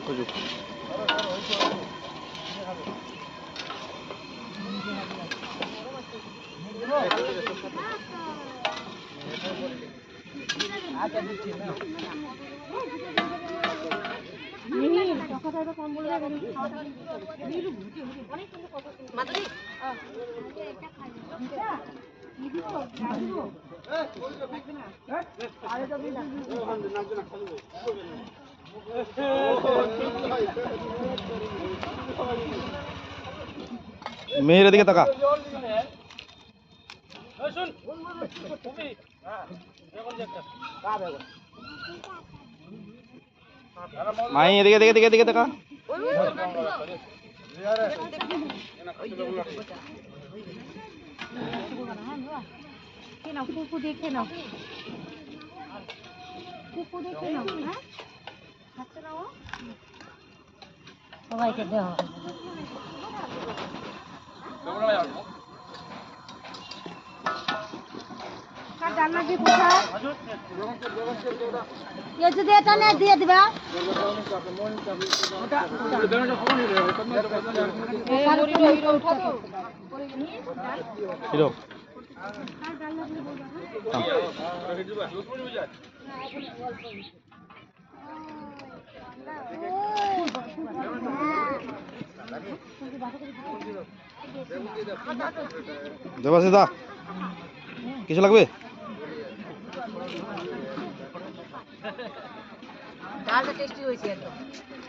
খুঁজুক। মেয়ের দিকে তাকা। মাই এদিকে এদিকে এদিকে এদিকে তাকা। কুকু দেখে নাও, কুকু দেখে নাও। হ্যাঁ, খাচ্ছে না ও? সবাইকে দেওয়া ডালনা দিয়ে কোথায় যদি এটা না দিয়ে দিবা দেবাশিদা কিছু লাগবে? ডালটা টেস্টি হয়েছে একদম।